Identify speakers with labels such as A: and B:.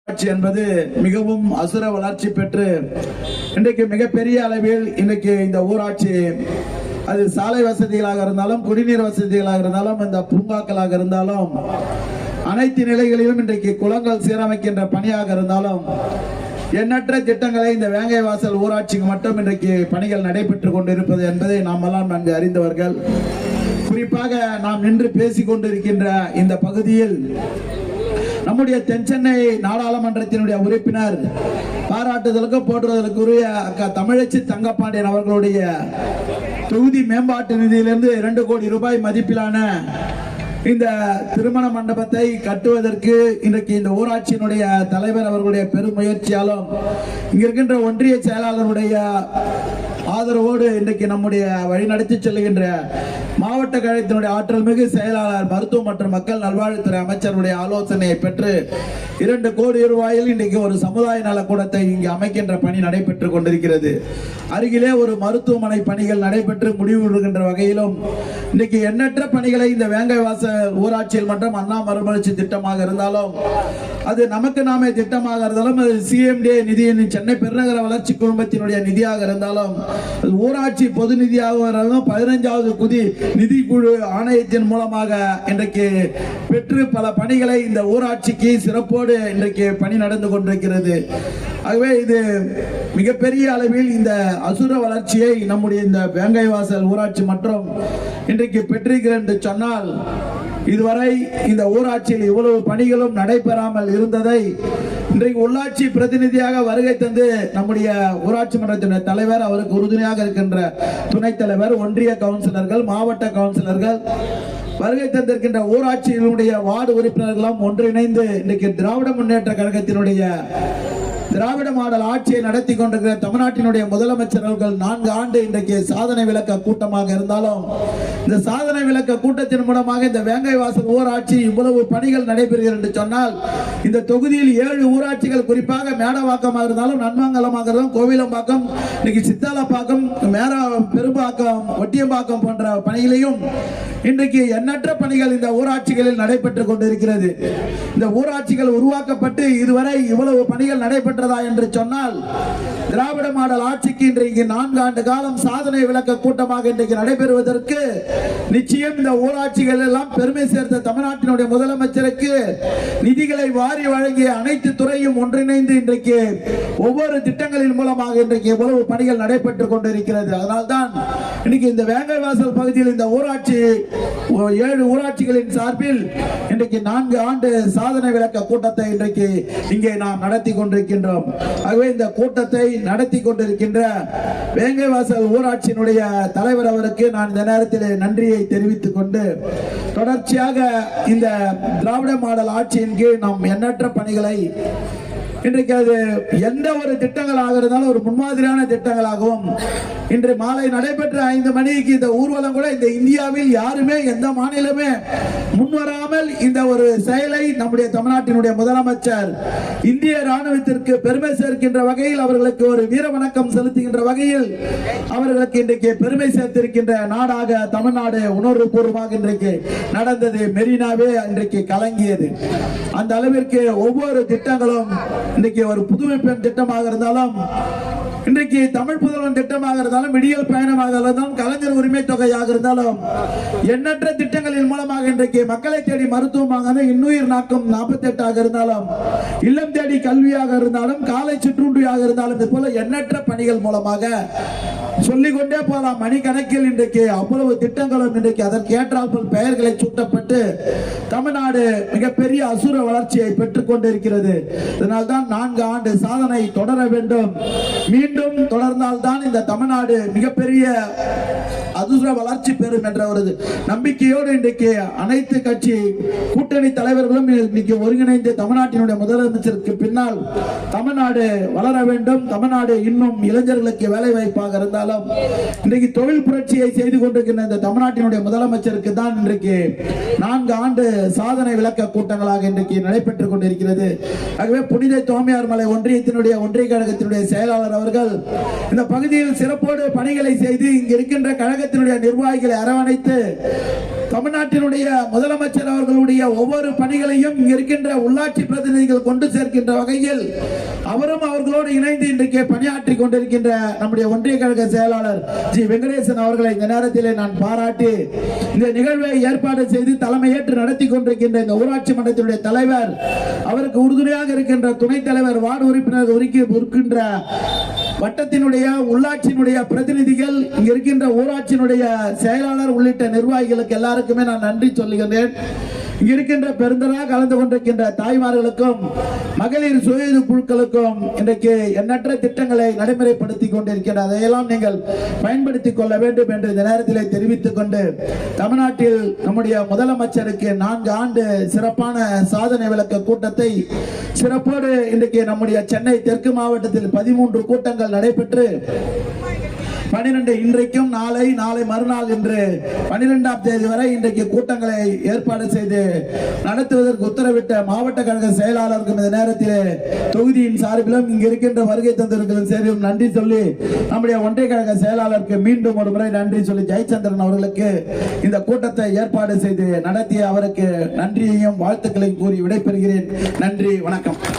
A: ஊராட்சி என்பது மிகவும் அசுர வளர்ச்சி பெற்று இன்றைக்கு மிகப்பெரிய அளவில் இன்றைக்கு இந்த ஊராட்சி அது சாலை வசதிகளாக இருந்தாலும் குடிநீர் வசதிகளாக இருந்தாலும் இந்த பூங்காக்களாக இருந்தாலும் அனைத்து நிலைகளிலும் இன்றைக்கு குளங்கள் சீரமைக்கின்ற பணியாக இருந்தாலும் எண்ணற்ற திட்டங்களை இந்த வேங்கை வாசல் ஊராட்சிக்கு மட்டும் இன்றைக்கு பணிகள் நடைபெற்றுக் கொண்டிருப்பது என்பதை நாம் எல்லாம் நன்கு அறிந்தவர்கள். குறிப்பாக நாம் நின்று பேசிக் கொண்டிருக்கின்ற இந்த பகுதியில் நம்முடைய தென்சென்னை நாடாளுமன்றத்தினுடைய உறுப்பினர் பாராட்டுதலுக்கு போற்றுவதற்குரிய தமிழச்சி தங்கப்பாண்டியன் அவர்களுடைய தொகுதி மேம்பாட்டு நிதியிலிருந்து 2 கோடி ரூபாய் மதிப்பிலான இந்த திருமண மண்டபத்தை கட்டுவதற்கு இன்றைக்கு இந்த ஊராட்சியினுடைய தலைவர் அவர்களுடைய பெரும் முயற்சியாலும் இங்க இருக்கின்ற ஒன்றிய செயலாளருடைய ஆதரவோடு இன்றைக்கு நம்முடைய வழிநடத்தி செல்லுகின்ற மாவட்ட கழகத்தினுடைய ஆற்றல் மிகு செயலாளர் மருத்துவ மற்றும் மக்கள் நல்வாழ்வுத்துறை அமைச்சருடைய ஆலோசனையை பெற்று 2 கோடி ரூபாயில் இன்றைக்கு ஒரு சமுதாய நலக்கூடத்தை இங்கு அமைக்கின்ற பணி நடைபெற்றுக் கொண்டிருக்கிறது. அருகிலே ஒரு மருத்துவமனை பணிகள் நடைபெற்று முடிவுறுகின்ற வகையிலும் இன்றைக்கு எண்ணற்ற பணிகளை இந்த வேங்கை வாசல் ஊராட்சியில் மற்றும் அண்ணா மறுமலர்ச்சி திட்டமாக இருந்தாலும் அது நமக்கு நாமே திட்டமாக இருந்தாலும் அது சிஎம்டி நிதியின் சென்னை பெருநகர வளர்ச்சி குழுமத்தினுடைய நிதியாக இருந்தாலும் ஊராட்சி பொது நிதியாக இருந்தாலும் 15வது நிதிக்குழு ஆணையத்தின் மூலமாக இன்றைக்கு பெற்று பல பணிகளை இந்த ஊராட்சிக்கு சிறப்போடு இன்றைக்கு பணி நடந்து கொண்டிருக்கிறது. ஆகவே இது மிகப்பெரிய அளவில் இந்த அசுர வளர்ச்சியை நம்முடைய இந்த வேங்கை வாசல் ஊராட்சி மற்றும் இன்றைக்கு பெற்றிருக்கிறது என்று சொன்னால் இதுவரை இந்த ஊராட்சியில் இவ்வளவு பணிகளும் நடைபெறாமல் இருந்ததை இன்றைக்கு உள்ளாட்சி பிரதிநிதியாக வருகை தந்து நம்முடைய ஊராட்சி மன்றத்தினுடைய தலைவர், அவருக்கு உறுதுணையாக இருக்கின்ற துணைத் தலைவர், ஒன்றிய கவுன்சிலர்கள், மாவட்ட கவுன்சிலர்கள் வருகை தந்திருக்கின்ற ஊராட்சியினுடைய வார்டு உறுப்பினர்களும் ஒன்றிணைந்து இன்றைக்கு திராவிட முன்னேற்ற கழகத்தினுடைய திராவிட மாடல் ஆட்சியை நடத்தி கொண்டிருக்கிற தமிழ்நாட்டினுடைய முதலமைச்சர் அவர்கள் 4 ஆண்டு இன்றைக்கு சாதனை விளக்க கூட்டமாக இருந்தாலும் இந்த சாதனை விளக்க கூட்டத்தின் மூலமாக இந்த வேங்கை வாசல் ஊராட்சி இவ்வளவு பணிகள் நடைபெறுகிறது என்று சொன்னால் இந்த தொகுதியில் 7 ஊராட்சிகள் குறிப்பாக மேடவாக்கமாக இருந்தாலும் நன்மங்கலமாக இருந்தாலும் கோவிலம்பாக்கம், இன்னைக்கு சித்தாலப்பாக்கம், பெரும்பாக்கம், ஒட்டியம்பாக்கம் போன்ற பணிகளையும் இன்றைக்கு எண்ணற்ற பணிகள் இந்த ஊராட்சிகளில் நடைபெற்றுக் கொண்டிருக்கிறது. இந்த ஊராட்சிகள் உருவாக்கப்பட்டு இதுவரை இவ்வளவு பணிகள் நடைபெற்றதா என்று சொன்னால் திராவிட மாடல் ஆட்சிக்கு இன்றைக்கு 4 ஆண்டு காலம் சாதனை விளக்க கூட்டமாக இன்றைக்கு நடைபெறுவதற்கு நிச்சயம் இந்த ஊராட்சிகள் எல்லாம் பெருமை சேர்த்த தமிழ்நாட்டினுடைய முதலமைச்சருக்கு நிதிகளை வாரி வழங்கிய அனைத்து துறையும் ஒன்றிணைந்து இன்றைக்கு ஒவ்வொரு திட்டங்களின் மூலமாக இன்றைக்கு எவ்வளவு பணிகள் நடைபெற்றுக் கொண்டிருக்கிறது. அதனால்தான் இன்னைக்கு இந்த வேங்கை வாசல் பகுதியில் இந்த ஊராட்சி 7 ஊராட்சிகளின் சார்பில் இன்றைக்கு 4 ஆண்டு சாதனை விளக்க கூட்டத்தை இன்றைக்கு இங்கே நாம் நடத்தி கொண்டிருக்கின்றோம். ஆகவே இந்த கூட்டத்தை நடத்தி கொண்டிருக்கின்ற வேங்கை வாசல் ஊராட்சியினுடைய தலைவர் அவருக்கு நான் இந்த நேரத்தில் நன்றியை தெரிவித்துக் கொண்டு தொடர்ச்சியாக இந்த திராவிட மாடல் ஆட்சியின் கீழ் நாம் எண்ணற்ற பணிகளை இன்றைக்கு அது எந்த ஒரு திட்டங்களாக இருந்தாலும் ஒரு முன்மாதிரியான திட்டங்களாகவும் இன்று மாலை நடைபெற்ற 5 மணிக்கு இந்த ஊர்வலம் கூட இந்த இந்தியாவில் யாருமே எந்த மாநிலமே முன்வராமல் இந்த ஒரு செயலை நம்முடைய தமிழ்நாட்டினுடைய முதலமைச்சர் இந்திய ராணுவத்திற்கு பெருமை சேர்க்கின்ற வகையில் அவர்களுக்கு ஒரு வீர வணக்கம் செலுத்துகின்ற வகையில் அவர்களுக்கு இன்றைக்கு பெருமை சேர்த்திருக்கின்ற நாடாக தமிழ்நாடு உணர்வுபூர்வமாக இன்றைக்கு நடந்தது. மெரினாவே இன்றைக்கு கலங்கியது. அந்த அளவிற்கு ஒவ்வொரு திட்டங்களும் இன்றைக்கு ஒரு புதுமை பெண் திட்டமாக இருந்தாலும் இன்றைக்கு தமிழ் புதல்வன் திட்டமாக இருந்தாலும் விடியல் பயணமாக இருந்தாலும் கலைஞர் உரிமை தொகையாக இருந்தாலும் எண்ணற்ற திட்டங்களின் மூலமாக இன்றைக்கு மக்களை தேடி மருத்துவமாக இன்னுயிர் நாக்கும் 48 இருந்தாலும் இல்லம் தேடி கல்வியாக இருந்தாலும் காலை சிற்றுண்டியாக இருந்தாலும் இது போல எண்ணற்ற பணிகள் மூலமாக சொல்லிக்கொண்டே போலாம். மணிக்கணக்கில் இன்றைக்கு அவ்வளவு திட்டங்களும் இன்றைக்கு அதற்கு ஏற்றால் பெயர்களை சூட்டப்பட்டு தமிழ்நாடு மிகப்பெரிய அசுர வளர்ச்சியை பெற்றுக் கொண்டிருக்கிறது. இதனால்தான் 4 ஆண்டு சாதனை தொடர வேண்டும். மீண்டும் தொடர்ந்தால்தான் இந்த தமிழ்நாடு மிகப்பெரிய அசுர வளர்ச்சி பெறும் என்ற ஒரு நம்பிக்கையோடு இன்றைக்கு அனைத்து கட்சி கூட்டணி தலைவர்களும் இன்னைக்கு ஒருங்கிணைந்து தமிழ்நாட்டினுடைய முதலமைச்சருக்கு பின்னால் தமிழ்நாடு வளர வேண்டும், தமிழ்நாடு இன்னும் இளைஞர்களுக்கு வேலை வாய்ப்பாக இருந்தாலும் இன்றைக்கு தொழில் புரட்சியை செய்து கொண்டிருக்கின்ற இந்த தமிழ்நாட்டினுடைய முதலமைச்சருக்கு தான் இன்றைக்கு 4 ஆண்டு சாதனை விளக்க கூட்டங்களாக இன்றைக்கு நடைபெற்றுக் கொண்டிருக்கிறது. ஆகவே புனித தோமையார் மலை ஒன்றியத்தினுடைய ஒன்றிய கழகத்தினுடைய செயலாளர் அவர்கள் இந்த பகுதியில் சிறப்போடு பணிகளை செய்து இங்கு இருக்கின்ற கழகத்தினுடைய நிர்வாகிகளை அரவணைத்து தமிழ்நாட்டினுடைய முதலமைச்சர் அவர்களுடைய ஒவ்வொரு பணிகளையும் இங்க இருக்கின்ற உள்ளாட்சி பிரதிநிதிகள் கொண்டு சேர்க்கின்ற வகையில் அவரும் அவர்களோடு இணைந்து இன்றைக்கு பணியாற்றி கொண்டிருக்கின்ற நம்முடைய ஒன்றிய கழக செயலாளர் ஜி வெங்கடேசன் அவர்களை இந்த நேரத்திலே நான் பாராட்டி இந்த நிகழ்வை ஏற்பாடு செய்து தலைமையேற்று நடத்தி கொண்டிருக்கின்ற இந்த ஊராட்சி மன்றத்தினுடைய தலைவர், அவருக்கு உறுதுணையாக இருக்கின்ற துணைத் தலைவர், வார்டு உறுப்பினர் இருக்கின்ற வட்டத்தினுடைய உள்ளாட்சியினுடைய பிரதிநிதிகள், இங்க இருக்கின்ற ஊராட்சியினுடைய செயலாளர் உள்ளிட்ட நிர்வாகிகளுக்கு எல்லாருக்குமே நான் நன்றி சொல்லுகிறேன். இங்க இருக்கின்ற பெருந்தராக கலந்து கொண்டிருக்கின்ற தாய்மார்களுக்கும் மகளிர் சுய குழுக்களுக்கும் இன்றைக்கு எண்ணற்ற திட்டங்களை நடைமுறைப்படுத்திக் கொண்டிருக்கின்ற அதையெல்லாம் நீங்கள் பயன்படுத்திக் கொள்ள வேண்டும் என்று இந்த நேரத்தில் தெரிவித்துக் கொண்டு, தமிழ்நாட்டில் நம்முடைய முதலமைச்சருக்கு 4 ஆண்டு சிறப்பான சாதனை விளக்க கூட்டத்தை சிறப்போடு இன்றைக்கு நம்முடைய சென்னை தெற்கு மாவட்டத்தில் 13 கூட்டங்கள் நடைபெற்று 12 இன்றைக்கும் நாளை மறுநாள் இன்று 12ஆம் தேதி வரை இன்றைக்கு கூட்டங்களை ஏற்பாடு செய்து நடத்துவதற்கு உத்தரவிட்ட மாவட்ட கழக செயலாளருக்கும் இந்த நேரத்தில் தொகுதியின் சார்பிலும் இங்கு இருக்கின்ற வருகை தந்திருக்கும் சேரும் நன்றி சொல்லி, நம்முடைய ஒன்றிய கழக செயலாளருக்கு மீண்டும் ஒரு முறை நன்றி சொல்லி ஜெயச்சந்திரன் அவர்களுக்கு இந்த கூட்டத்தை ஏற்பாடு செய்து நடத்திய அவருக்கு நன்றியையும் வாழ்த்துக்களையும் கூறி விடைபெறுகிறேன். நன்றி, வணக்கம்.